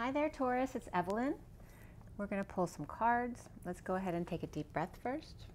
Hi there, Taurus. It's Evelyn. We're going to pull some cards. Let's go ahead and take a deep breath first.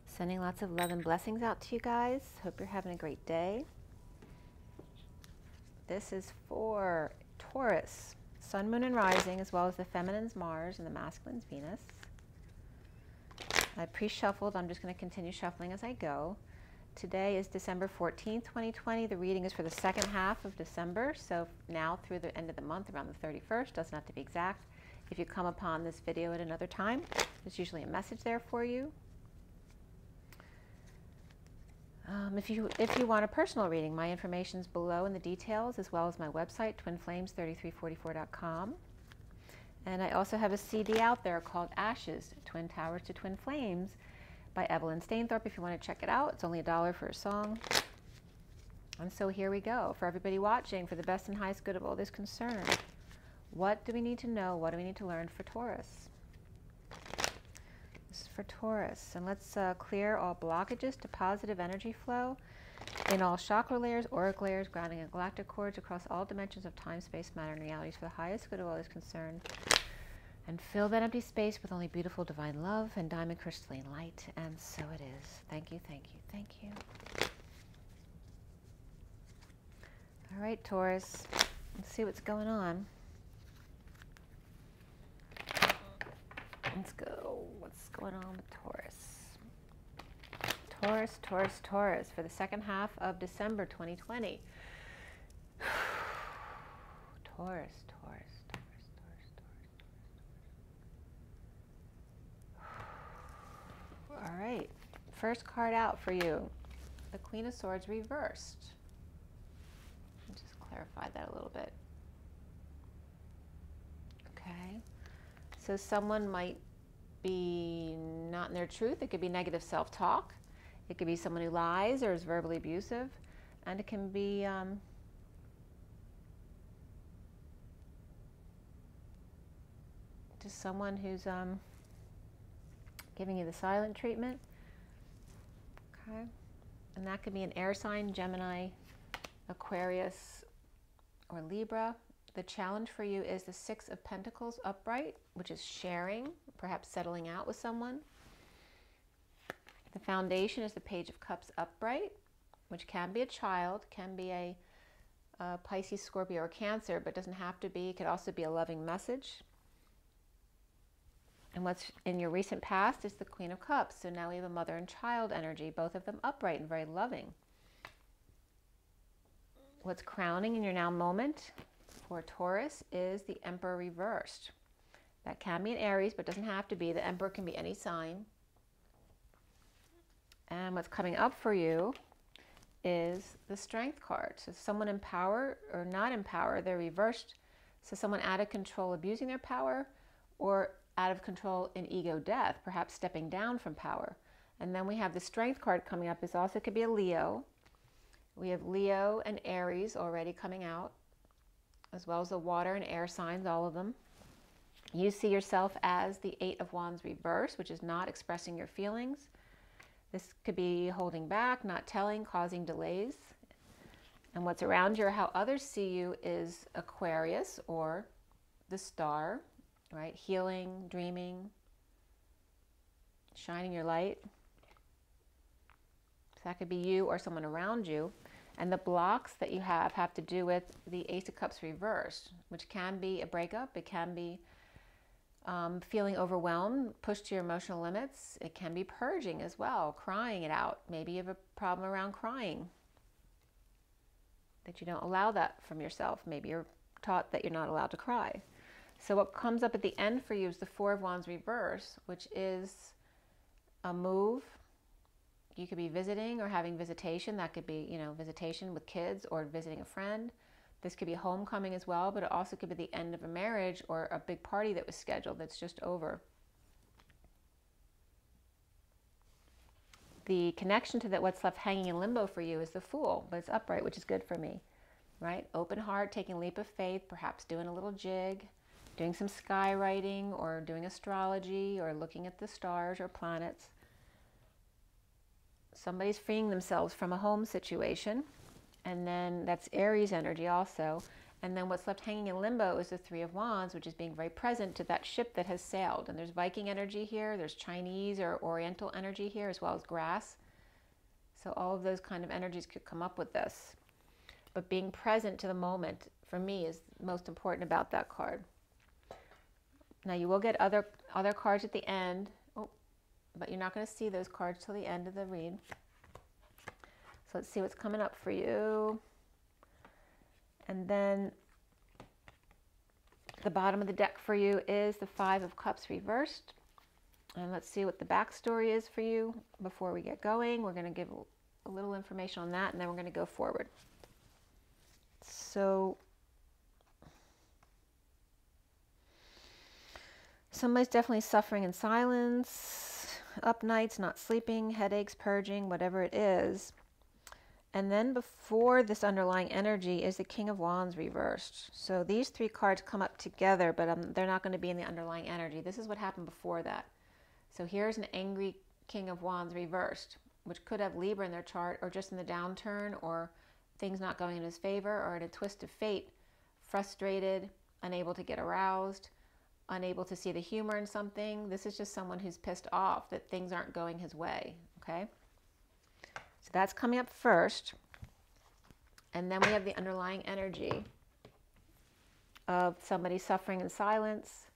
Sending lots of love and blessings out to you guys. Hope you're having a great day. This is for Taurus, Sun, Moon, and Rising, as well as the feminine's Mars and the masculine's Venus. I pre-shuffled. I'm just going to continue shuffling as I go. Today is December 14th, 2020. The reading is for the second half of December, so now through the end of the month, around the 31st. Doesn't have to be exact. If you come upon this video at another time, there's usually a message there for you. If you want a personal reading, my information is below in the details, as well as my website, twinflames3344.com. And I also have a CD out there called Ashes, Twin Towers to Twin Flames by Evelyn Stainthorpe. If you want to check it out, it's only $1 for a song. And so here we go. For everybody watching, for the best and highest good of all this concern, what do we need to know? What do we need to learn for Taurus? This is for Taurus. And let's clear all blockages to positive energy flow in all chakra layers, auric layers, grounding and galactic cords across all dimensions of time, space, matter, and realities for the highest good of all is concerned. And fill that empty space with only beautiful divine love and diamond crystalline light. And so it is. Thank you, thank you, thank you. All right, Taurus. Let's see what's going on. Let's go. What's going on with Taurus? Taurus, Taurus, Taurus for the second half of December 2020. Taurus, Taurus, Taurus, Taurus, Taurus. All right. First card out for you. The Queen of Swords reversed. Let me just clarify that a little bit. Okay. So someone might be not in their truth. It could be negative self-talk. It could be someone who lies or is verbally abusive. And it can be just someone who's giving you the silent treatment. Okay. And that could be an air sign, Gemini, Aquarius, or Libra. The challenge for you is the Six of Pentacles upright, which is sharing, perhaps settling out with someone. The foundation is the Page of Cups upright, which can be a child, can be a Pisces, Scorpio, or Cancer, but doesn't have to be. It could also be a loving message. And what's in your recent past is the Queen of Cups. So now we have a mother and child energy, both of them upright and very loving. What's crowning in your now moment for Taurus is the Emperor reversed. That can be an Aries, but doesn't have to be. The Emperor can be any sign. And what's coming up for you is the Strength card. So someone in power or not in power, they're reversed. So someone out of control, abusing their power, or out of control in ego death, perhaps stepping down from power. And then we have the Strength card coming up. This also could be a Leo. We have Leo and Aries already coming out, as well as the water and air signs, all of them. You see yourself as the Eight of Wands reverse, which is not expressing your feelings. This could be holding back, not telling, causing delays. And what's around you or how others see you is Aquarius or the Star, right? Healing, dreaming, shining your light. So that could be you or someone around you. And the blocks that you have to do with the Ace of Cups reversed, which can be a breakup. It can be feeling overwhelmed, pushed to your emotional limits. It can be purging as well, crying it out. Maybe you have a problem around crying, that you don't allow that from yourself. Maybe you're taught that you're not allowed to cry. So what comes up at the end for you is the Four of Wands reverse, which is a move. You could be visiting or having visitation. That could be, you know, visitation with kids or visiting a friend. This could be homecoming as well, but it also could be the end of a marriage or a big party that was scheduled that's just over. The connection to that, what's left hanging in limbo for you, is the Fool, but it's upright, which is good for me, right? Open heart, taking a leap of faith, perhaps doing a little jig, doing some sky writing, or doing astrology, or looking at the stars or planets. Somebody's freeing themselves from a home situation, and then that's Aries energy also. And then what's left hanging in limbo is the Three of Wands, which is being very present to that ship that has sailed. And there's Viking energy here, there's Chinese or Oriental energy here, as well as grass. So all of those kind of energies could come up with this. But being present to the moment, for me, is most important about that card. Now you will get other cards at the end, but you're not going to see those cards till the end of the read. So let's see what's coming up for you. And then the bottom of the deck for you is the Five of Cups reversed. And let's see what the backstory is for you before we get going. We're going to give a little information on that, and then we're going to go forward. So somebody's definitely suffering in silence, up nights, not sleeping, headaches, purging, whatever it is. And then before this underlying energy is the King of Wands reversed. So these three cards come up together, but they're not going to be in the underlying energy. This is what happened before that. So here's an angry King of Wands reversed, which could have Libra in their chart, or just in the downturn, or things not going in his favor, or in a twist of fate, frustrated, unable to get aroused, unable to see the humor in something. This is just someone who's pissed off that things aren't going his way, okay? So that's coming up first. And then we have the underlying energy of somebody suffering in silence.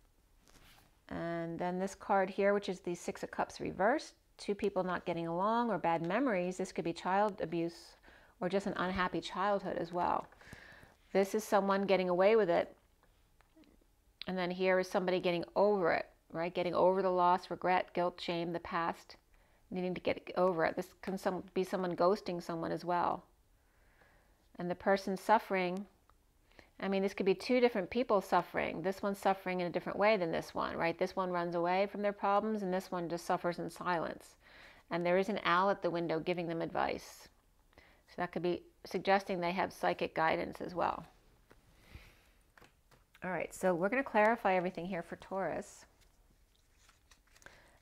And then this card here, which is the Six of Cups reversed, two people not getting along or bad memories. This could be child abuse or just an unhappy childhood as well. This is someone getting away with it. And then here is somebody getting over it, right? Getting over the loss, regret, guilt, shame, the past. Needing to get over it. This can be someone ghosting someone as well. And the person suffering, I mean, this could be two different people suffering. This one's suffering in a different way than this one, right? This one runs away from their problems, and this one just suffers in silence. And there is an owl at the window giving them advice. So that could be suggesting they have psychic guidance as well. All right, so we're going to clarify everything here for Taurus.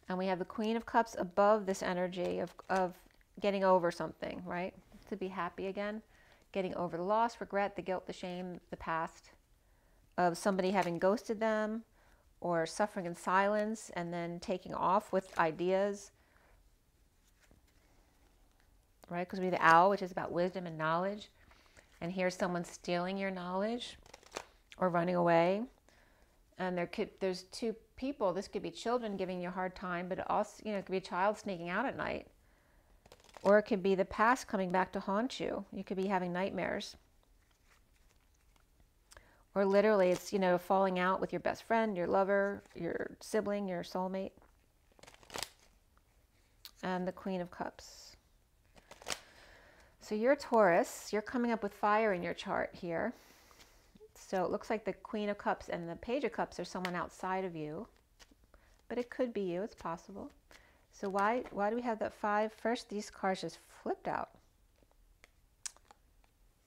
And we have the Queen of Cups above this energy of getting over something, right? To be happy again. Getting over the loss, regret, the guilt, the shame, the past. Of somebody having ghosted them or suffering in silence and then taking off with ideas. Right? Because we have the owl, which is about wisdom and knowledge. And here's someone stealing your knowledge or running away. And there's two people. This could be children giving you a hard time, but it also, it could be a child sneaking out at night. Or it could be the past coming back to haunt you. You could be having nightmares. Or literally it's, falling out with your best friend, your lover, your sibling, your soulmate. And the Queen of Cups. So you're Taurus. You're coming up with fire in your chart here. So it looks like the Queen of Cups and the Page of Cups are someone outside of you. But it could be you. It's possible. So why do we have that 5? First, these cards just flipped out.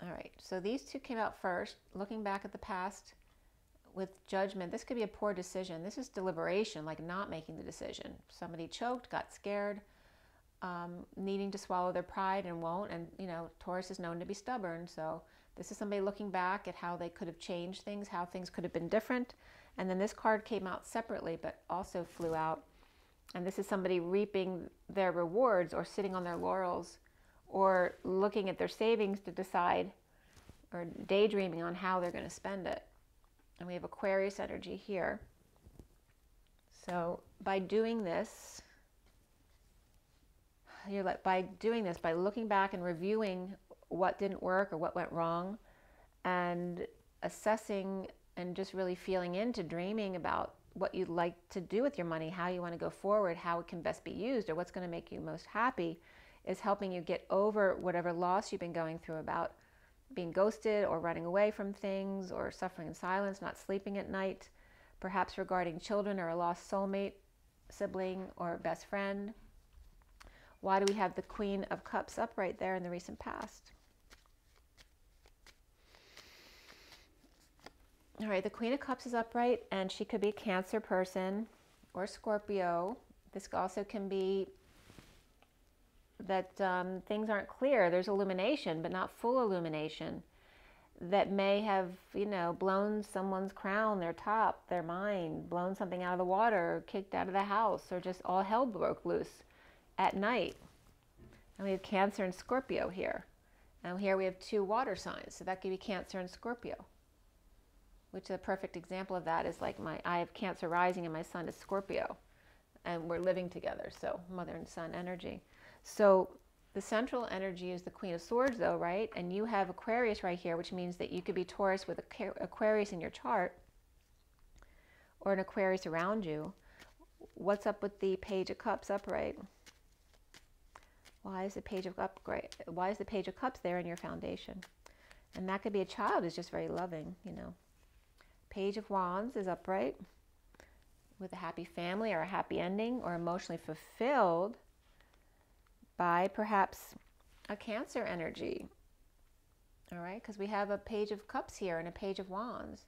All right. So these two came out first. Looking back at the past with judgment. This could be a poor decision. This is deliberation, like not making the decision. Somebody choked, got scared, needing to swallow their pride and won't. And, Taurus is known to be stubborn. So this is somebody looking back at how they could have changed things, how things could have been different. And then this card came out separately, but also flew out. And this is somebody reaping their rewards or sitting on their laurels or looking at their savings to decide or daydreaming on how they're going to spend it. And we have Aquarius energy here. So by doing this, by looking back and reviewing what didn't work or what went wrong and assessing and just really feeling into dreaming about what you'd like to do with your money, how you want to go forward, how it can best be used, or what's going to make you most happy, is helping you get over whatever loss you've been going through about being ghosted or running away from things or suffering in silence, not sleeping at night, perhaps regarding children or a lost soulmate, sibling, or best friend. Why do we have the Queen of Cups upright there in the recent past? All right, the Queen of Cups is upright, and she could be a Cancer person or Scorpio. This also can be that things aren't clear. There's illumination, but not full illumination. That may have, you know, blown someone's crown, their top, their mind, blown something out of the water, kicked out of the house, or just all hell broke loose at night. And we have Cancer and Scorpio here. And here we have 2 water signs, so that could be Cancer and Scorpio. Which a perfect example of that is like I have Cancer rising and my sun is Scorpio. And we're living together, so mother and son energy. So the central energy is the Queen of Swords though, right? And you have Aquarius right here, which means that you could be Taurus with Aquarius in your chart, or an Aquarius around you. What's up with the Page of Cups upright? Why is the Page of Cups there in your foundation? And that could be a child who's just very loving, you know. Page of Wands is upright with a happy family or a happy ending, or emotionally fulfilled by perhaps a Cancer energy. All right, because we have a Page of Cups here and a Page of Wands,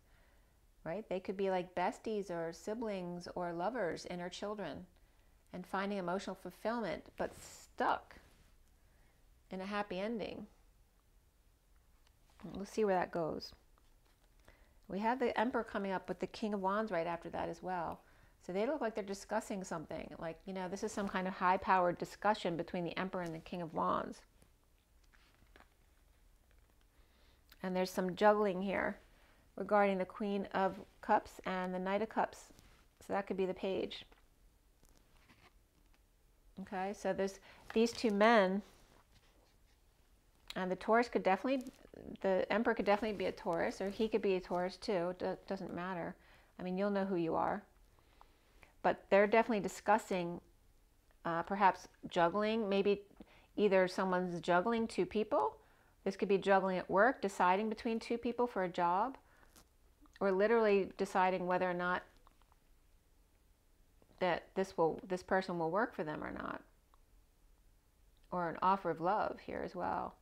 right? They could be like besties or siblings or lovers, inner children, and finding emotional fulfillment, but stuck in a happy ending. We'll see where that goes. We have the Emperor coming up with the King of Wands right after that as well. So they look like they're discussing something. Like, you know, this is some kind of high-powered discussion between the Emperor and the King of Wands. And there's some juggling here regarding the Queen of Cups and the Knight of Cups. So that could be the Page. Okay, so there's these 2 men. And the Taurus could definitely, the Emperor could definitely be a Taurus, or he could be a Taurus too. It doesn't matter. I mean, you'll know who you are. But they're definitely discussing perhaps juggling. Maybe either someone's juggling 2 people. This could be juggling at work, deciding between 2 people for a job, or literally deciding whether or not that this person will work for them or not. Or an offer of love here as well.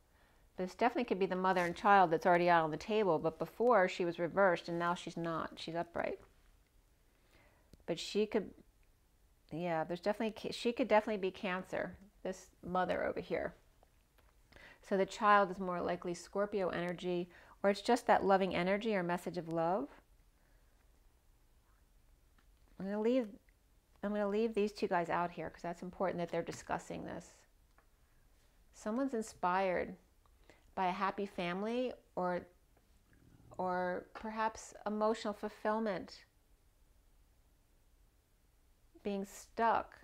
This definitely could be the mother and child that's already out on the table, but before she was reversed and now she's not. She's upright. But she could, yeah, she could definitely be Cancer, this mother over here. So the child is more likely Scorpio energy, or it's just that loving energy or message of love. I'm going to leave these 2 guys out here because that's important that they're discussing this. Someone's inspired by a happy family, or perhaps emotional fulfillment, being stuck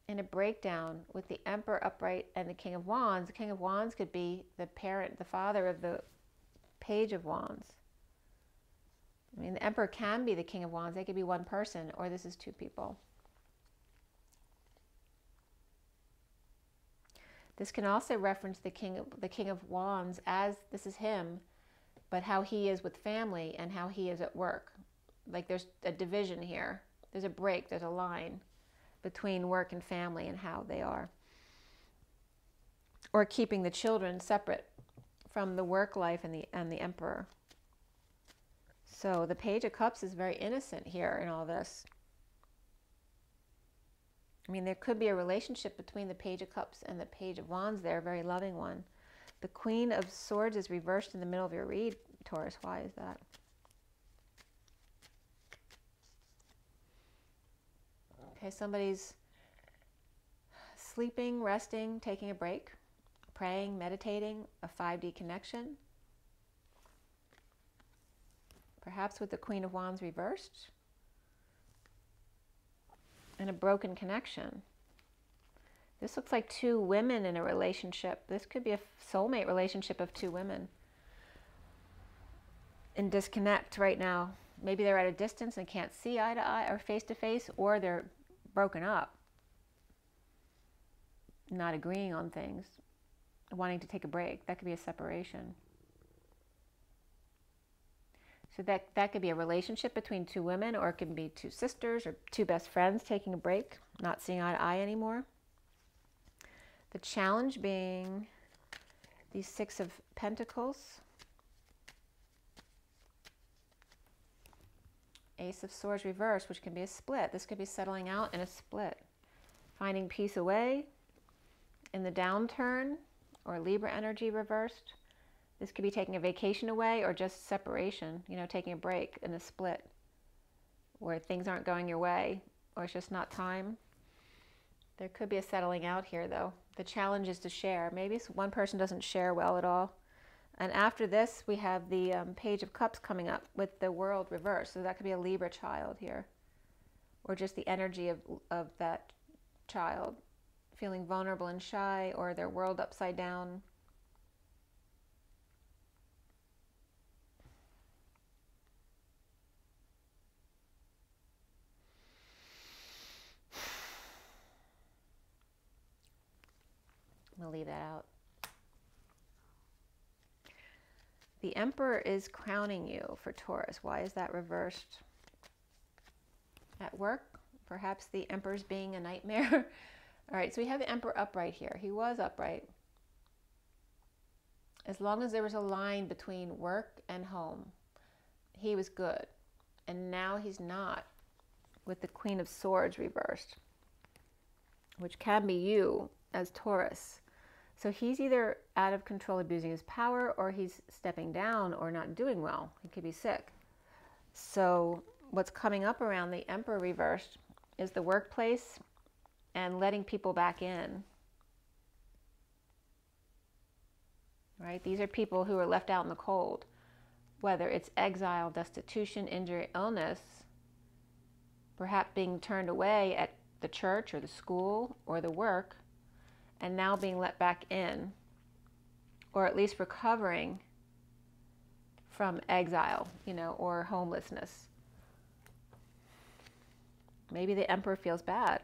in a breakdown with the Emperor upright and the King of Wands. The King of Wands could be the parent, the father of the Page of Wands. I mean, the Emperor can be the King of Wands. They could be one person, or this is 2 people. This can also reference the King of Wands as this is him, but how he is with family and how he is at work. Like there's a division here. There's a break, there's a line between work and family and how they are. Or keeping the children separate from the work life and the Emperor. So the Page of Cups is very innocent here in all this. I mean, there could be a relationship between the Page of Cups and the Page of Wands there, a very loving one. The Queen of Swords is reversed in the middle of your read, Taurus. Why is that? Okay, somebody's sleeping, resting, taking a break, praying, meditating, a 5D connection. Perhaps with the Queen of Wands reversed. And a broken connection. This looks like 2 women in a relationship. This could be a soulmate relationship of 2 women in disconnect right now. Maybe they're at a distance and can't see eye to eye or face to face, or they're broken up, not agreeing on things, wanting to take a break. That could be a separation. So that could be a relationship between two women, or it could be two sisters or two best friends taking a break, not seeing eye to eye anymore. The challenge being these Six of Pentacles, Ace of Swords reversed, which can be a split. This could be settling out in a split. Finding peace away in the downturn, or Libra energy reversed. This could be taking a vacation away, or just separation, you know, taking a break in a split where things aren't going your way, or it's just not time. There could be a settling out here, though. The challenge is to share. Maybe one person doesn't share well at all. And after this, we have the Page of Cups coming up with the World reversed. So that could be a Libra child here, or just the energy of that child feeling vulnerable and shy, or their world upside down. I'm going to leave that out. The Emperor is crowning you for Taurus. Why is that reversed? At work, perhaps the Emperor's being a nightmare. All right, so we have the Emperor upright here. He was upright. As long as there was a line between work and home, he was good. And now he's not, with the Queen of Swords reversed, which can be you as Taurus. So he's either out of control, abusing his power, or he's stepping down or not doing well. He could be sick. So what's coming up around the Emperor reversed is the workplace and letting people back in. Right? These are people who are left out in the cold, whether it's exile, destitution, injury, illness, perhaps being turned away at the church or the school or the work, and now being let back in, or at least recovering from exile, you know, or homelessness. Maybe the Emperor feels bad.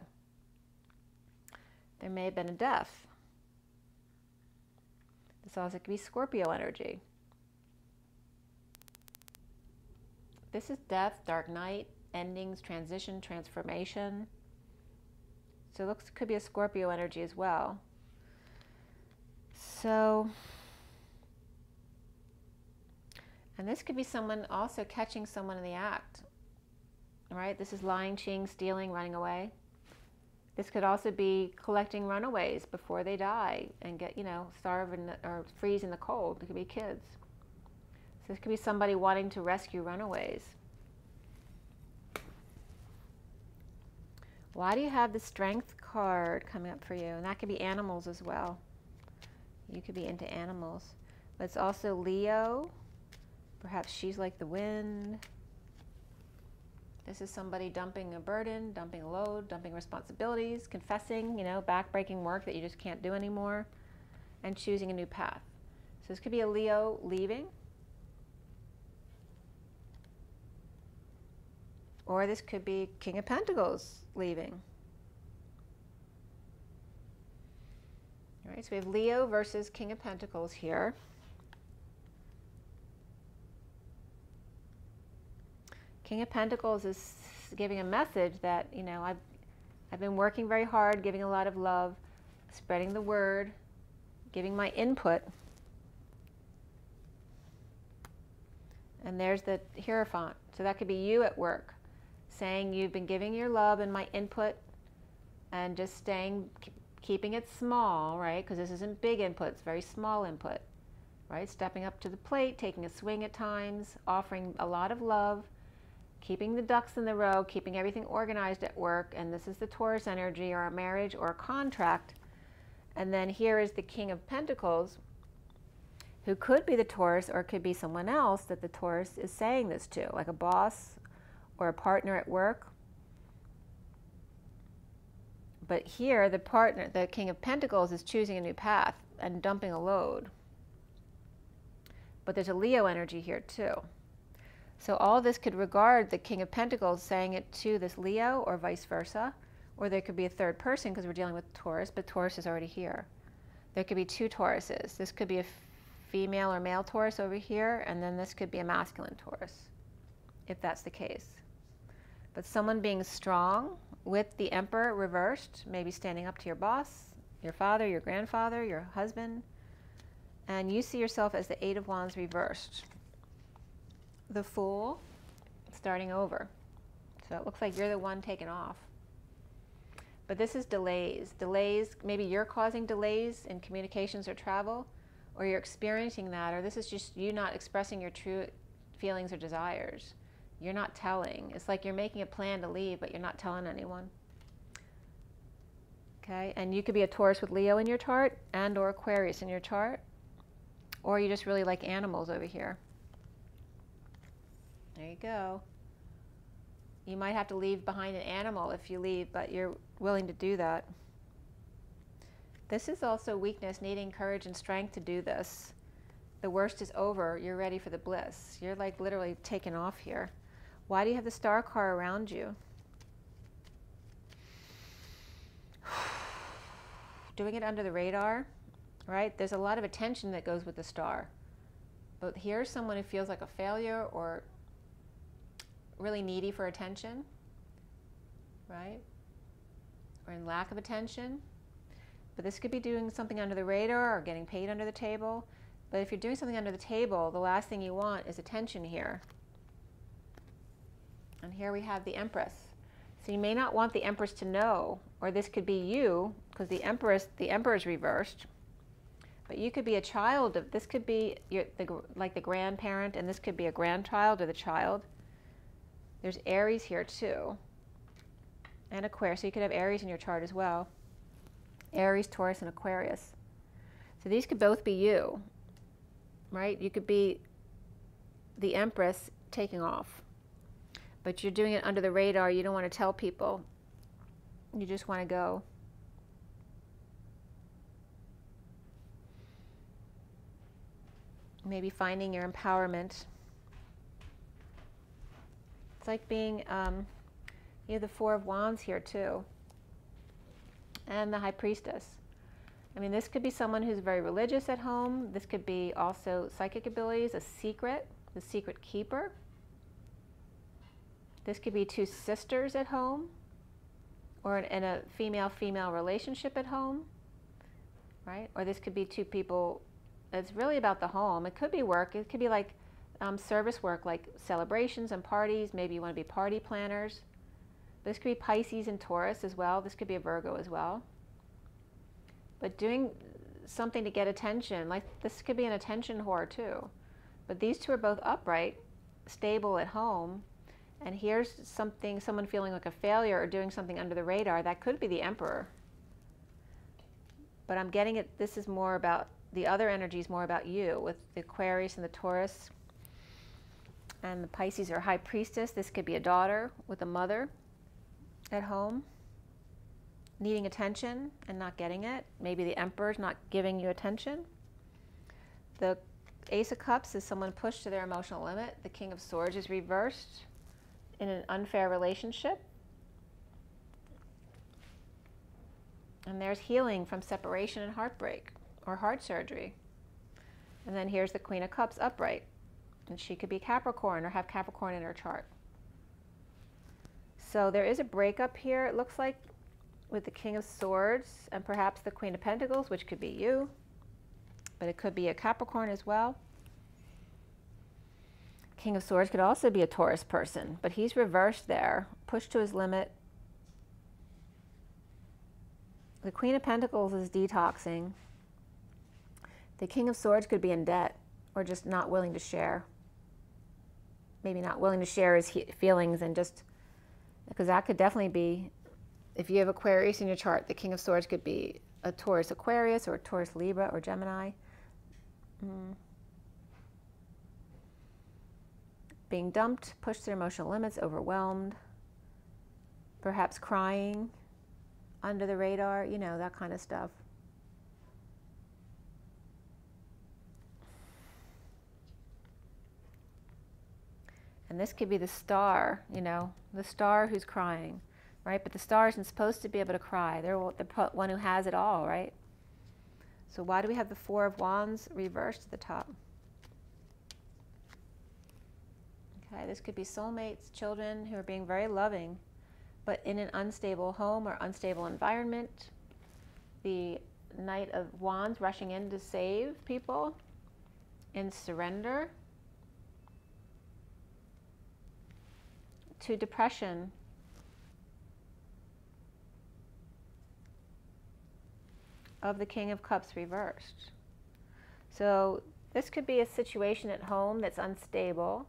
There may have been a death. This also could be Scorpio energy. This is death, dark night, endings, transition, transformation. So it looks, could be a Scorpio energy as well. So, and this could be someone also catching someone in the act, right? This is lying, cheating, stealing, running away. This could also be collecting runaways before they die and get, you know, starve or freeze in the cold. It could be kids. So this could be somebody wanting to rescue runaways. Why do you have the Strength card coming up for you? And that could be animals as well. You could be into animals. But it's also Leo. Perhaps she's like the wind. This is somebody dumping a burden, dumping a load, dumping responsibilities, confessing, you know, backbreaking work that you just can't do anymore, and choosing a new path. So this could be a Leo leaving. Or this could be King of Pentacles leaving. All right, so we have Leo versus King of Pentacles here. King of Pentacles is giving a message that, you know, I've been working very hard, giving a lot of love, spreading the word, giving my input. And there's the Hierophant. So that could be you at work, saying you've been giving your love and my input and just staying, keeping it small, right? Because this isn't big input, it's very small input, right? Stepping up to the plate, taking a swing at times, offering a lot of love, keeping the ducks in the row, keeping everything organized at work. And this is the Taurus energy, or a marriage or a contract. And then here is the King of Pentacles, who could be the Taurus, or it could be someone else that the Taurus is saying this to, like a boss or a partner at work. But here, the partner, the King of Pentacles, is choosing a new path and dumping a load. But there's a Leo energy here too. So all this could regard the King of Pentacles saying it to this Leo, or vice versa. Or there could be a third person, because we're dealing with Taurus, but Taurus is already here. There could be two Tauruses. This could be a female or male Taurus over here, and then this could be a masculine Taurus. if that's the case. But someone being strong with the Emperor reversed, maybe standing up to your boss, your father, your grandfather, your husband, and you see yourself as the Eight of Wands reversed. The Fool, starting over. So it looks like you're the one taken off. But this is delays. Delays, maybe you're causing delays in communications or travel, or you're experiencing that, or this is just you not expressing your true feelings or desires. You're not telling. It's like you're making a plan to leave, but you're not telling anyone. Okay, and you could be a Taurus with Leo in your chart and or Aquarius in your chart, or you just really like animals over here. There you go. You might have to leave behind an animal if you leave, but you're willing to do that. This is also weakness, needing courage and strength to do this. The worst is over. You're ready for the bliss. You're like literally taken off here. Why do you have the Star card around you? Doing it under the radar, right? There's a lot of attention that goes with the Star. But here's someone who feels like a failure or really needy for attention, right? Or in lack of attention. But this could be doing something under the radar or getting paid under the table. But if you're doing something under the table, the last thing you want is attention here. And here we have the Empress. So you may not want the Empress to know, or this could be you, because the Emperor is reversed. But you could be a child of, this could be like the grandparent, and this could be a grandchild or the child. There's Aries here too, and Aquarius. So you could have Aries in your chart as well. Aries, Taurus, and Aquarius. So these could both be you, right? You could be the Empress taking off, but you're doing it under the radar. You don't want to tell people. You just want to go. Maybe finding your empowerment. It's like being, you have the Four of Wands here too, and the High Priestess. I mean, this could be someone who's very religious at home. This could be also psychic abilities, a secret, the secret keeper. This could be two sisters at home, or in a female-female relationship at home, right? Or this could be two people. It's really about the home. It could be work. It could be like service work, like celebrations and parties. Maybe you want to be party planners. This could be Pisces and Taurus as well. This could be a Virgo as well. But doing something to get attention, like this could be an attention whore too. But these two are both upright, stable at home. And here's someone feeling like a failure or doing something under the radar. That could be the Emperor. But I'm getting it, this is more about, the other energy is more about you, with the Aquarius and the Taurus. And the Pisces are High Priestess. This could be a daughter with a mother at home, needing attention and not getting it. Maybe the Emperor's not giving you attention. The Ace of Cups is someone pushed to their emotional limit. The King of Swords is reversed in an unfair relationship. And there's healing from separation and heartbreak or heart surgery. And then here's the Queen of Cups upright. And she could be Capricorn or have Capricorn in her chart. So there is a breakup here, it looks like, with the King of Swords and perhaps the Queen of Pentacles, which could be you. But it could be a Capricorn as well. King of Swords could also be a Taurus person, but he's reversed there, pushed to his limit. The Queen of Pentacles is detoxing. The King of Swords could be in debt or just not willing to share. Maybe not willing to share his feelings, and just, because that could definitely be, if you have Aquarius in your chart, the King of Swords could be a Taurus Aquarius or a Taurus Libra or Gemini. Being dumped, pushed to their emotional limits, overwhelmed, perhaps crying, under the radar, you know, that kind of stuff. And this could be the star, you know, the star who's crying, right? But the star isn't supposed to be able to cry. They're the one who has it all, right? So why do we have the Four of Wands reversed at the top? Okay, this could be soulmates, children who are being very loving, but in an unstable home or unstable environment. The Knight of Wands rushing in to save people in surrender to depression. Of the King of Cups reversed. So this could be a situation at home that's unstable.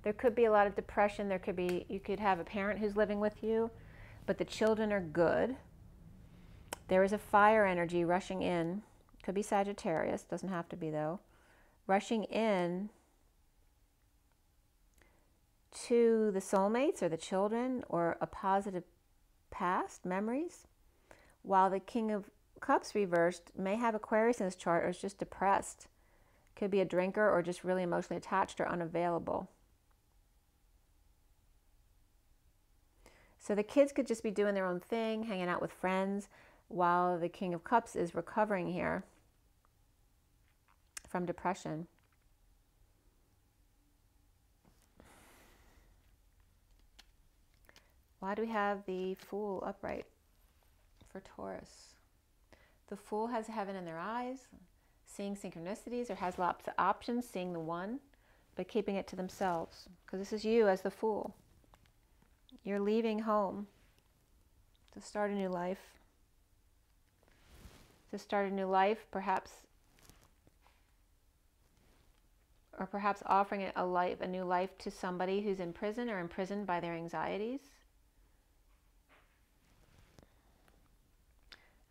There could be a lot of depression. There could be, you could have a parent who's living with you, but the children are good. There is a fire energy rushing in. Could be Sagittarius, doesn't have to be though. Rushing in to the soulmates or the children or a positive past, memories. While the King of Cups reversed may have Aquarius in his chart or is just depressed. Could be a drinker or just really emotionally attached or unavailable. So the kids could just be doing their own thing, hanging out with friends, while the King of Cups is recovering here from depression. Why do we have the Fool upright for Taurus? The Fool has heaven in their eyes, seeing synchronicities, or has lots of options, seeing the one, but keeping it to themselves. Because this is you as the Fool. You're leaving home to start a new life. To start a new life, perhaps, or perhaps offering a new life to somebody who's in prison or imprisoned by their anxieties.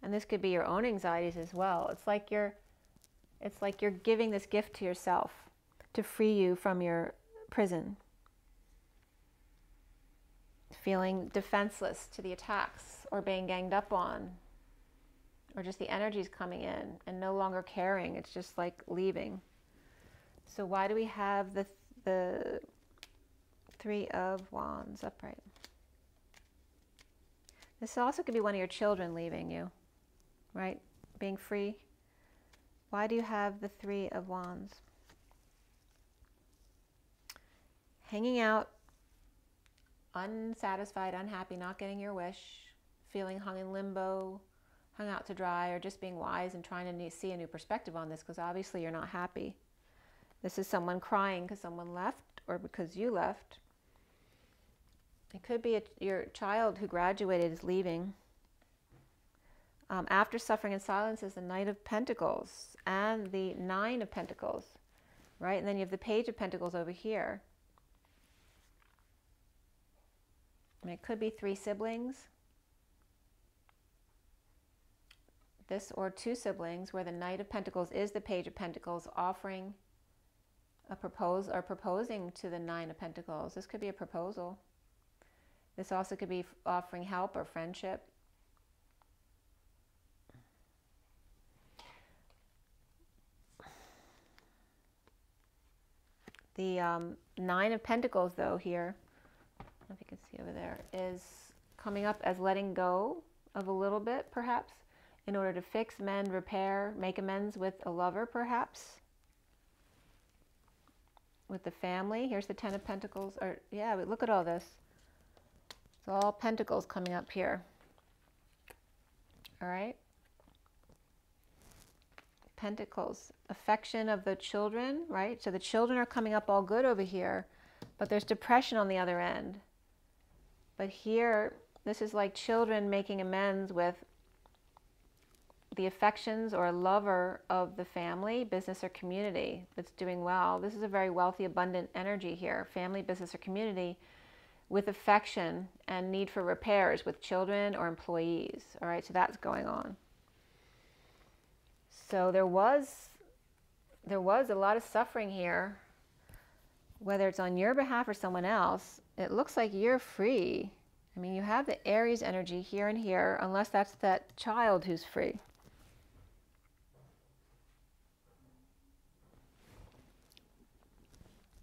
And this could be your own anxieties as well. It's like you're giving this gift to yourself to free you from your prison. Feeling defenseless to the attacks or being ganged up on, or just the energies coming in and no longer caring. It's just like leaving. So why do we have the Three of Wands upright? This also could be one of your children leaving you. Right? Being free. Why do you have the Three of Wands? Hanging out, unsatisfied, unhappy, not getting your wish, feeling hung in limbo, hung out to dry, or just being wise and trying to see a new perspective on this, because obviously you're not happy. This is someone crying because someone left or because you left. It could be your child who graduated is leaving. After suffering in silence is the Knight of Pentacles and the Nine of Pentacles, right? And then you have the Page of Pentacles over here. And it could be 3 siblings. This or 2 siblings, where the Knight of Pentacles is the Page of Pentacles, offering a proposing to the Nine of Pentacles. This could be a proposal. This also could be offering help or friendship. The Nine of Pentacles, though, here, I don't know if you can see over there, is coming up as letting go of a little bit, perhaps, in order to fix, mend, repair, make amends with a lover, perhaps. With the family. Here's the Ten of Pentacles. Or yeah, but look at all this. It's all pentacles coming up here. All right. Pentacles, affection of the children, right? So the children are coming up all good over here, but there's depression on the other end. But here, this is like children making amends with the affections or a lover of the family, business, or community that's doing well. This is a very wealthy, abundant energy here. Family, business, or community with affection and need for repairs with children or employees. All right, so that's going on. So there was a lot of suffering here, whether it's on your behalf or someone else. It looks like you're free. I mean, you have the Aries energy here and here, unless that's that child who's free.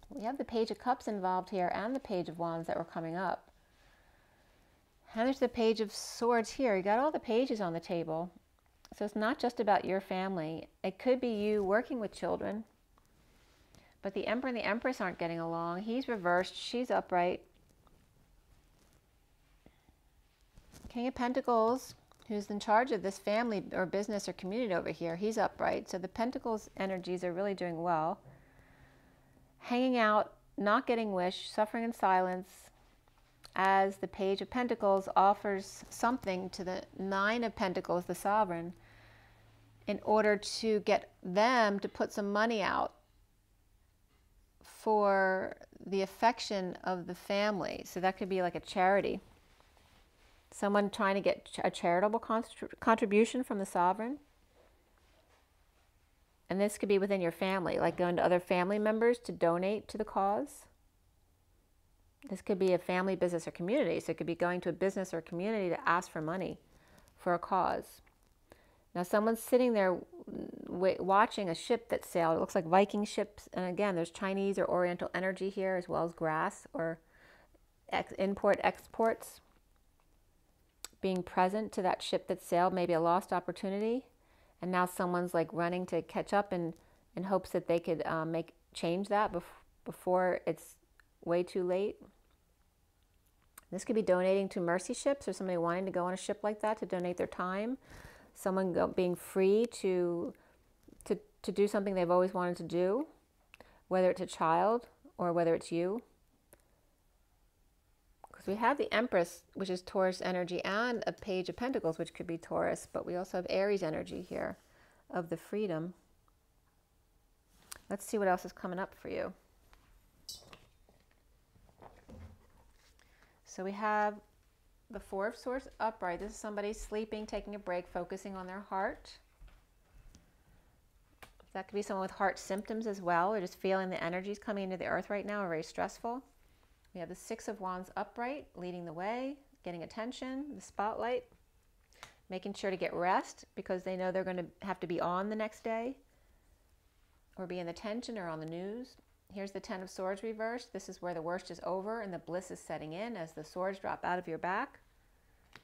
We have the Page of Cups involved here and the Page of Wands that were coming up. And there's the Page of Swords here. You got all the pages on the table. So it's not just about your family. It could be you working with children, But the Emperor and the Empress aren't getting along. He's reversed. She's upright. King of Pentacles, who's in charge of this family or business or community over here, he's upright. So the Pentacles energies are really doing well. Hanging out, not getting wish, suffering in silence, as the Page of Pentacles offers something to the Nine of Pentacles, the Sovereign, in order to get them to put some money out for the affection of the family. So that could be like a charity. Someone trying to get a charitable contribution from the Sovereign. And this could be within your family, like going to other family members to donate to the cause. This could be a family, business, or community. So it could be going to a business or community to ask for money for a cause. Now someone's sitting there watching a ship that sailed. It looks like Viking ships. And again, there's Chinese or Oriental energy here, as well as grass or import-exports. Being present to that ship that sailed, maybe a lost opportunity. And now someone's like running to catch up in hopes that they could change that before it's way too late. This could be donating to mercy ships, or somebody wanting to go on a ship like that to donate their time. Someone being free to do something they've always wanted to do, whether it's a child or whether it's you. Because we have the Empress, which is Taurus energy, and a Page of Pentacles, which could be Taurus, but we also have Aries energy here of the freedom. Let's see what else is coming up for you. So we have the Four of Swords upright. This is somebody sleeping, taking a break, focusing on their heart. That could be someone with heart symptoms as well, or just feeling the energies coming into the earth right now are very stressful. We have the Six of Wands upright, leading the way, getting attention, the spotlight, making sure to get rest because they know they're going to have to be on the next day or be in the tension or on the news. Here's the Ten of Swords reversed. This is where the worst is over and the bliss is setting in as the swords drop out of your back,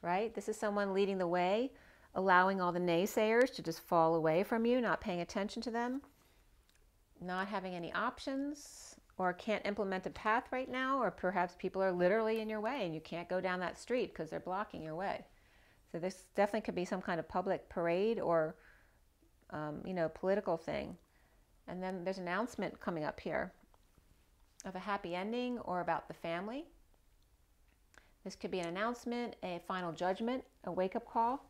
right? This is someone leading the way, allowing all the naysayers to just fall away from you, not paying attention to them, not having any options, or can't implement a path right now, or perhaps people are literally in your way and you can't go down that street because they're blocking your way. So this definitely could be some kind of public parade or, political thing. And then there's an announcement coming up here of a happy ending or about the family. This could be an announcement, a final judgment, a wake-up call.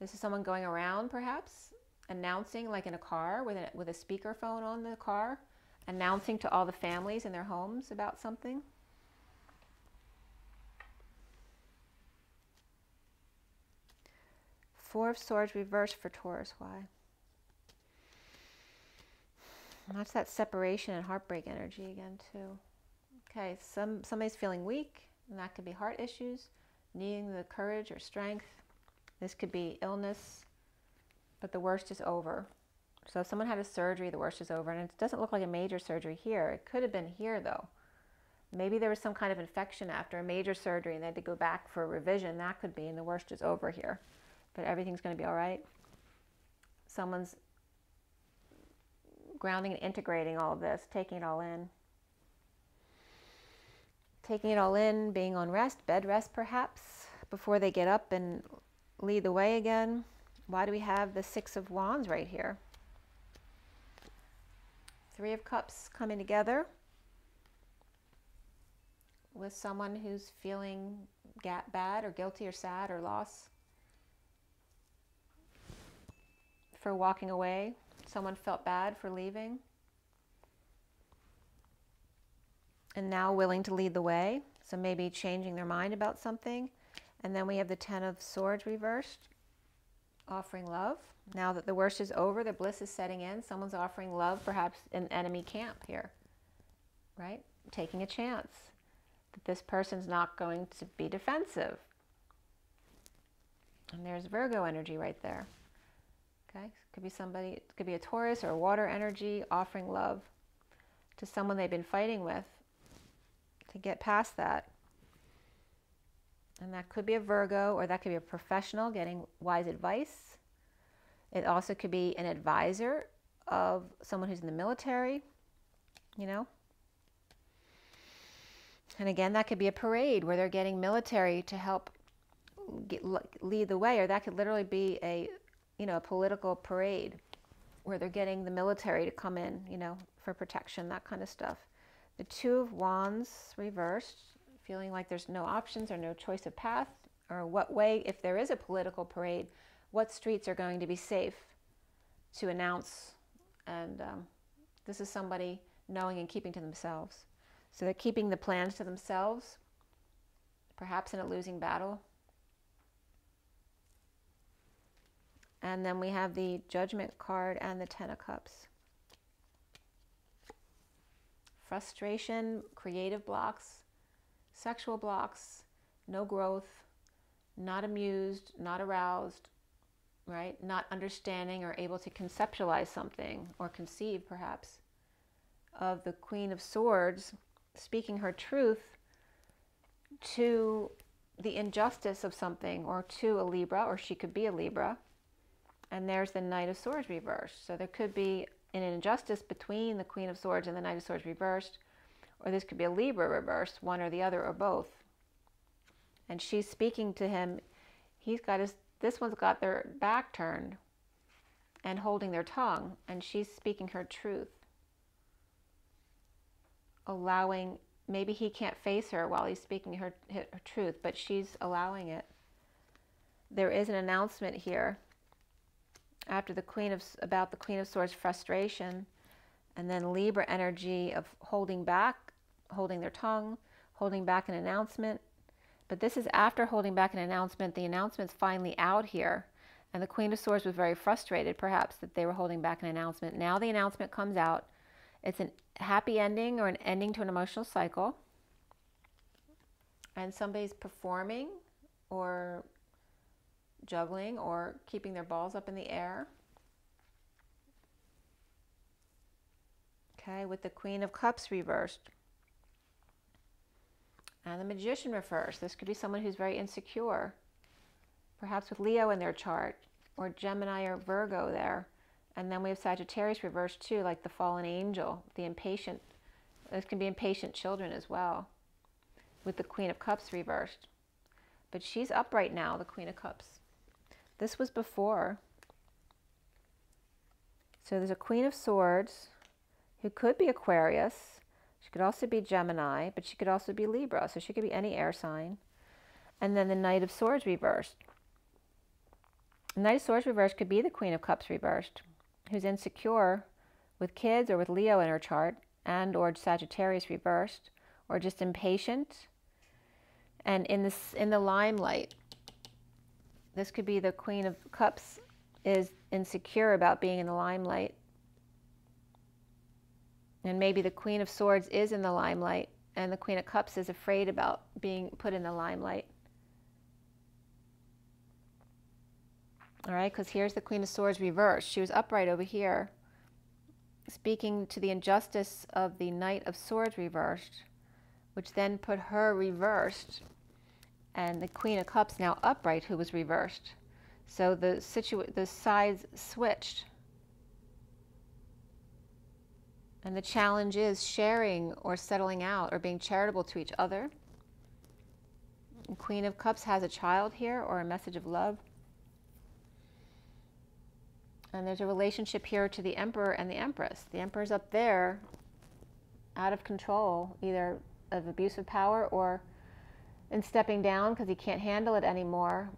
This is someone going around perhaps announcing, like in a car with a speakerphone on the car, announcing to all the families in their homes about something. Four of Swords reversed for Taurus. Why? And that's that separation and heartbreak energy again too. Okay, somebody's feeling weak, and that could be heart issues, needing the courage or strength. This could be illness, but the worst is over. So if someone had a surgery, the worst is over, and it doesn't look like a major surgery here. It could have been here though. Maybe there was some kind of infection after a major surgery and they had to go back for a revision. That could be, and the worst is over here. But everything's going to be all right. Someone's grounding and integrating all of this, taking it all in. Taking it all in, being on rest, bed rest perhaps, before they get up and lead the way again. Why do we have the Six of Wands right here? Three of Cups coming together with someone who's feeling bad or guilty or sad or lost for walking away. Someone felt bad for leaving and now willing to lead the way. So maybe changing their mind about something. And then we have the Ten of Swords reversed, offering love. Now that the worst is over, the bliss is setting in. Someone's offering love, perhaps in enemy camp here, right? Taking a chance that this person's not going to be defensive. And there's Virgo energy right there. Okay, could be somebody, it could be a Taurus or a water energy offering love to someone they've been fighting with to get past that. And that could be a Virgo, or that could be a professional getting wise advice. It also could be an advisor of someone who's in the military. you know? And again, that could be a parade where they're getting military to help lead the way, or that could literally be a, you know, a political parade where they're getting the military to come in, you know, for protection, that kind of stuff. The Two of Wands reversed, feeling like there's no options or no choice of path, or what way, if there is a political parade, what streets are going to be safe to announce. And this is somebody knowing and keeping to themselves. So they're keeping the plans to themselves, perhaps in a losing battle. And then we have the Judgment card and the Ten of Cups. Frustration, creative blocks, sexual blocks, no growth, not amused, not aroused, right? Not understanding or able to conceptualize something or conceive, perhaps, of the Queen of Swords speaking her truth to the injustice of something, or to a Libra, or she could be a Libra. And there's the Knight of Swords reversed. So there could be an injustice between the Queen of Swords and the Knight of Swords reversed, or this could be a Libra reversed, one or the other or both. And she's speaking to him. He's got his, this one's got their back turned and holding their tongue, and she's speaking her truth. Allowing, maybe he can't face her while he's speaking her truth, but she's allowing it. There is an announcement here after the about the Queen of Swords frustration, and then Libra energy of holding back, holding their tongue, holding back an announcement. But this is after holding back an announcement. The announcement's finally out here, and the Queen of Swords was very frustrated, perhaps, that they were holding back an announcement. Now the announcement comes out. It's a happy ending or an ending to an emotional cycle, and somebody's performing or juggling or keeping their balls up in the air. Okay, with the Queen of Cups reversed. And the Magician reversed. This could be someone who's very insecure, perhaps with Leo in their chart, or Gemini or Virgo there. And then we have Sagittarius reversed too, like the fallen angel, the impatient. This can be impatient children as well, with the Queen of Cups reversed. But she's upright now, the Queen of Cups. This was before. So there's a Queen of Swords who could be Aquarius. She could also be Gemini, but she could also be Libra. So she could be any air sign. And then the Knight of Swords reversed. The Knight of Swords reversed could be the Queen of Cups reversed, who's insecure with kids or with Leo in her chart, and or Sagittarius reversed, or just impatient and in the limelight. This could be the Queen of Cups is insecure about being in the limelight. And maybe the Queen of Swords is in the limelight, and the Queen of Cups is afraid about being put in the limelight. All right, because here's the Queen of Swords reversed. She was upright over here, speaking to the injustice of the Knight of Swords reversed, which then put her reversed, and the Queen of Cups now upright, who was reversed. So the sides switched. And the challenge is sharing or settling out or being charitable to each other. And Queen of Cups has a child here, or a message of love. And there's a relationship here to the Emperor and the Empress. The Emperor's up there, out of control, either of abuse of power or in stepping down because he can't handle it anymore.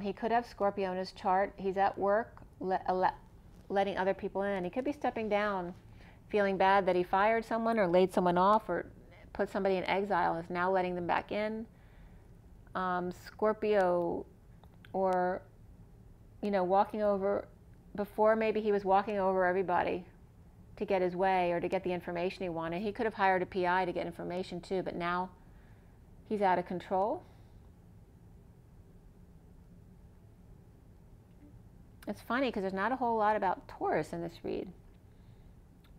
He could have Scorpio in his chart. He's at work, letting other people in. He could be stepping down, feeling bad that he fired someone or laid someone off or put somebody in exile and is now letting them back in. Scorpio, or, you know, walking over. Before, maybe he was walking over everybody to get his way or to get the information he wanted. He could have hired a PI to get information too, but now he's out of control. It's funny because there's not a whole lot about Taurus in this read.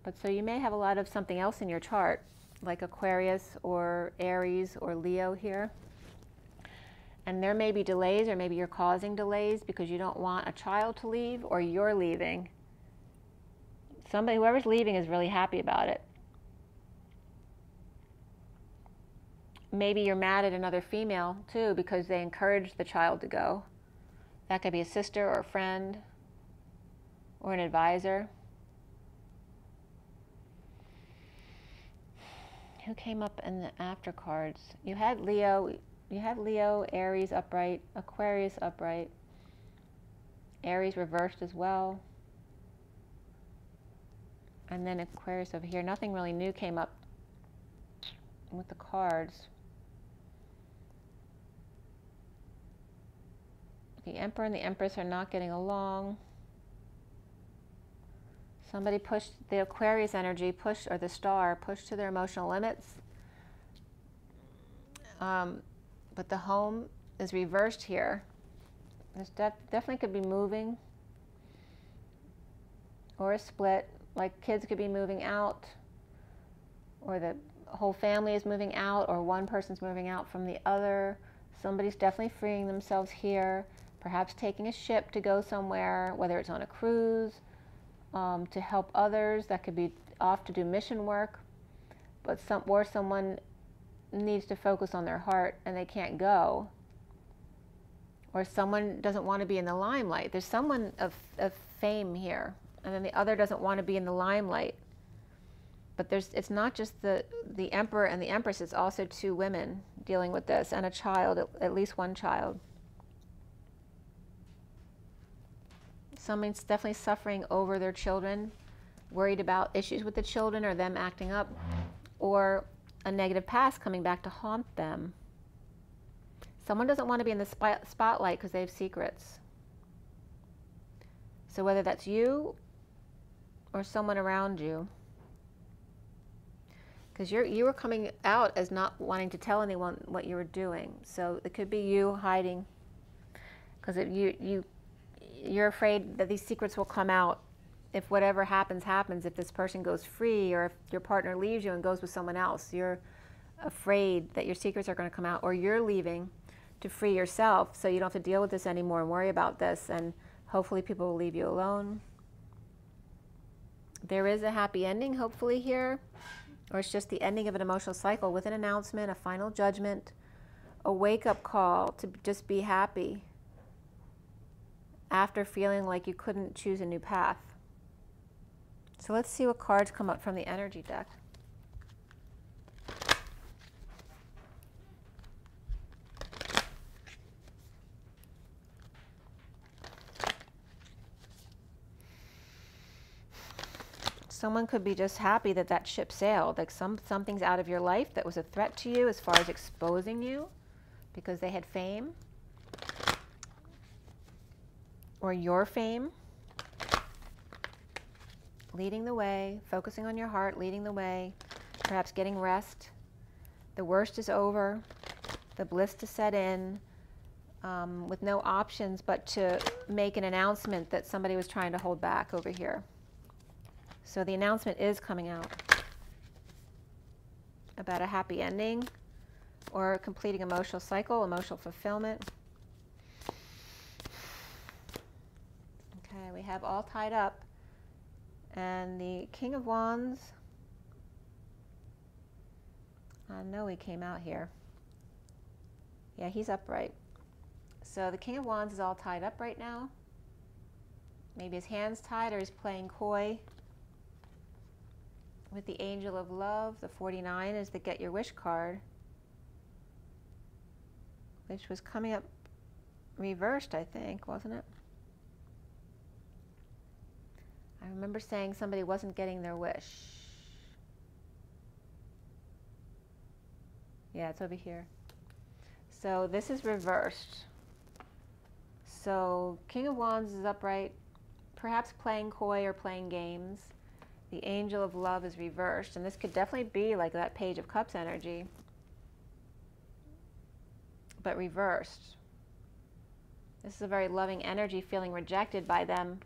But so you may have a lot of something else in your chart, like Aquarius or Aries or Leo here. And there may be delays, or maybe you're causing delays because you don't want a child to leave, or you're leaving. Whoever's leaving is really happy about it. maybe you're mad at another female too because they encouraged the child to go. That could be a sister or a friend or an advisor. Who came up in the after cards? You had Leo, Aries upright, Aquarius upright, Aries reversed as well. And then Aquarius over here. Nothing really new came up with the cards. The Emperor and the Empress are not getting along. Somebody pushed the Aquarius energy, or the star, pushed to their emotional limits. But the home is reversed here. There's definitely could be moving or a split, like kids could be moving out, or the whole family is moving out, or one person's moving out from the other. Somebody's definitely freeing themselves here, perhaps taking a ship to go somewhere, whether it's on a cruise, to help others. That could be off to do mission work, but someone needs to focus on their heart and they can't go, or someone doesn't want to be in the limelight. There's someone of fame here, and then the other doesn't want to be in the limelight. But it's not just the Emperor and the Empress, it's also two women dealing with this, and a child, at least one child. Someone's definitely suffering over their children, worried about issues with the children or them acting up, or a negative past coming back to haunt them. Someone doesn't want to be in the spotlight because they have secrets. So whether that's you or someone around you, because you were coming out as not wanting to tell anyone what you were doing. So it could be you hiding, because you're afraid that these secrets will come out if whatever happens, if this person goes free, or if your partner leaves you and goes with someone else. You're afraid that your secrets are going to come out, or you're leaving to free yourself so you don't have to deal with this anymore and worry about this, and hopefully people will leave you alone. There is a happy ending, hopefully, here, or it's just the ending of an emotional cycle with an announcement, a final judgment, a wake-up call to just be happy after feeling like you couldn't choose a new path. So let's see what cards come up from the energy deck. Someone could be just happy that that ship sailed, like something's out of your life that was a threat to you as far as exposing you because they had fame, or your fame, leading the way, focusing on your heart, leading the way, perhaps getting rest. The worst is over, the bliss to set in, with no options but to make an announcement that somebody was trying to hold back over here. So the announcement is coming out about a happy ending or completing emotional cycle, emotional fulfillment. Okay, we have all tied up. And the King of Wands, I know he came out here. Yeah, he's upright. So the King of Wands is all tied up right now. Maybe his hand's tied or he's playing coy. With the Angel of Love, the 49 is the Get Your Wish card, which was coming up reversed, I think, wasn't it? I remember saying somebody wasn't getting their wish. Yeah, it's over here. So this is reversed. So King of Wands is upright, perhaps playing coy or playing games. The Angel of Love is reversed, and this could definitely be like that Page of Cups energy, but reversed. This is a very loving energy, feeling rejected by them.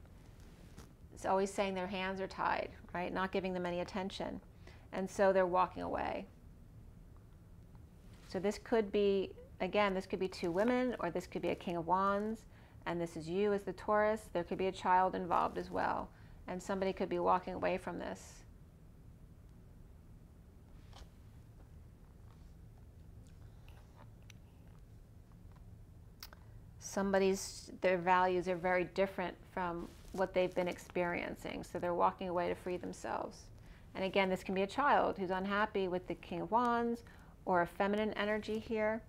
It's always saying their hands are tied, right? Not giving them any attention. And so they're walking away. So this could be, again, this could be two women, or this could be a King of Wands, and this is you as the Taurus. There could be a child involved as well. And somebody could be walking away from this. their values are very different from what they've been experiencing. So they're walking away to free themselves. And again, this can be a child who's unhappy with the King of Wands or a feminine energy here.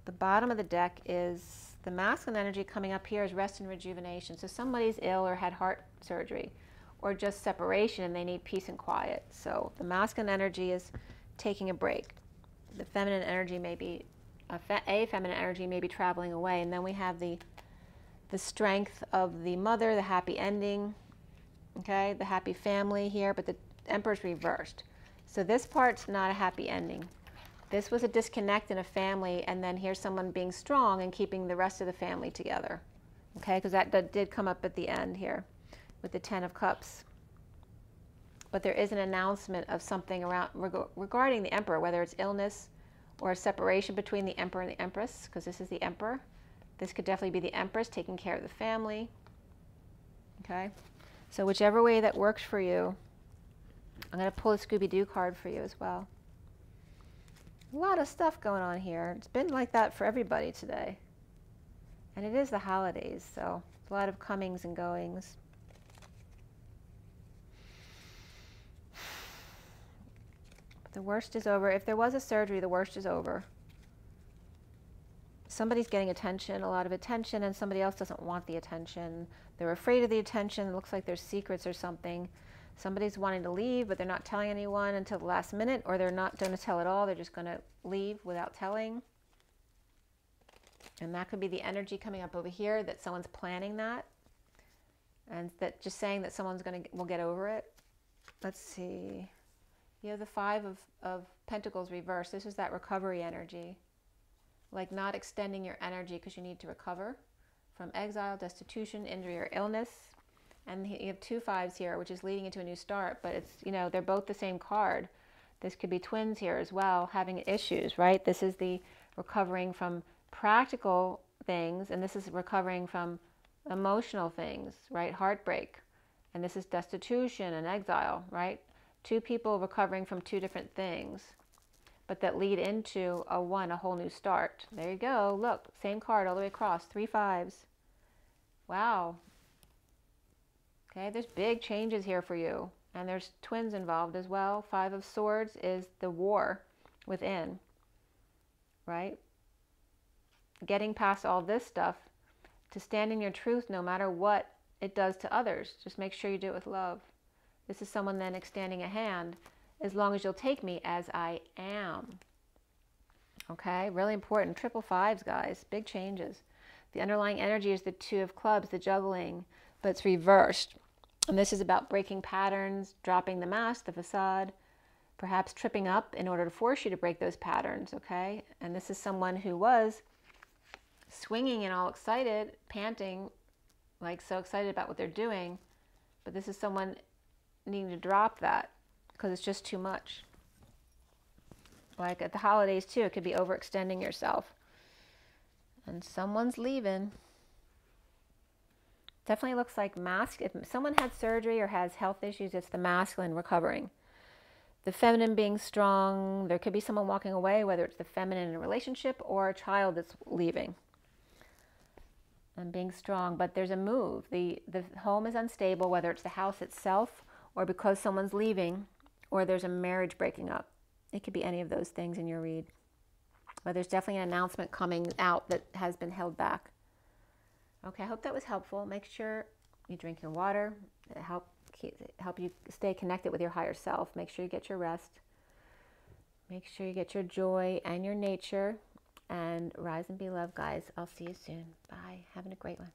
The bottom of the deck is the masculine energy coming up here is rest and rejuvenation. So somebody's ill or had heart surgery or just separation and they need peace and quiet. So the masculine energy is taking a break. The feminine energy may be, feminine energy may be traveling away. And then we have the strength of the mother, the happy ending, okay, the happy family here, but the Emperor's reversed. So this part's not a happy ending. This was a disconnect in a family, and then here's someone being strong and keeping the rest of the family together, okay, because that did come up at the end here with the Ten of Cups. But there is an announcement of something around regarding the Emperor, whether it's illness or a separation between the Emperor and the Empress, because this is the Emperor. This could definitely be the Empress taking care of the family, okay? So whichever way that works for you, I'm going to pull a Scooby-Doo card for you as well. A lot of stuff going on here. It's been like that for everybody today. And it is the holidays, so a lot of comings and goings. The worst is over. If there was a surgery, the worst is over. Somebody's getting attention, a lot of attention, and somebody else doesn't want the attention. They're afraid of the attention. It looks like there's secrets or something. Somebody's wanting to leave, but they're not telling anyone until the last minute, or they're not going to tell at all. They're just going to leave without telling. And that could be the energy coming up over here, that someone's planning that. And that just saying that someone's will get over it. Let's see. You have the Five of Pentacles reversed. This is that recovery energy. Like not extending your energy because you need to recover from exile, destitution, injury, or illness. And you have two fives here, which is leading into a new start. But it's, you know, they're both the same card. This could be twins here as well, having issues, right? This is the recovering from practical things, and this is recovering from emotional things, right? Heartbreak. And this is destitution and exile, right? Two people recovering from two different things, but that lead into a whole new start. There you go. Look, same card all the way across. 3 fives. Wow. Okay, there's big changes here for you. And there's twins involved as well. 5 of Swords is the war within, right? Getting past all this stuff to stand in your truth no matter what it does to others. Just make sure you do it with love. This is someone then extending a hand, as long as you'll take me as I am. Okay, really important. Triple fives, guys. Big changes. The underlying energy is the Two of Clubs, the juggling, but it's reversed. And this is about breaking patterns, dropping the mask, the facade, perhaps tripping up in order to force you to break those patterns, okay? And this is someone who was swinging and all excited, panting, like so excited about what they're doing. But this is someone needing to drop that because it's just too much. Like at the holidays too, it could be overextending yourself. And someone's leaving. Definitely looks like if someone had surgery or has health issues, it's the masculine recovering. The feminine being strong. There could be someone walking away, whether it's the feminine in a relationship or a child that's leaving. And being strong, but there's a move. The home is unstable, whether it's the house itself or because someone's leaving, or there's a marriage breaking up. It could be any of those things in your read. But there's definitely an announcement coming out that has been held back. Okay, I hope that was helpful. Make sure you drink your water. It help you stay connected with your higher self. Make sure you get your rest. Make sure you get your joy and your nature. And rise and be loved, guys. I'll see you soon. Bye. Having a great one.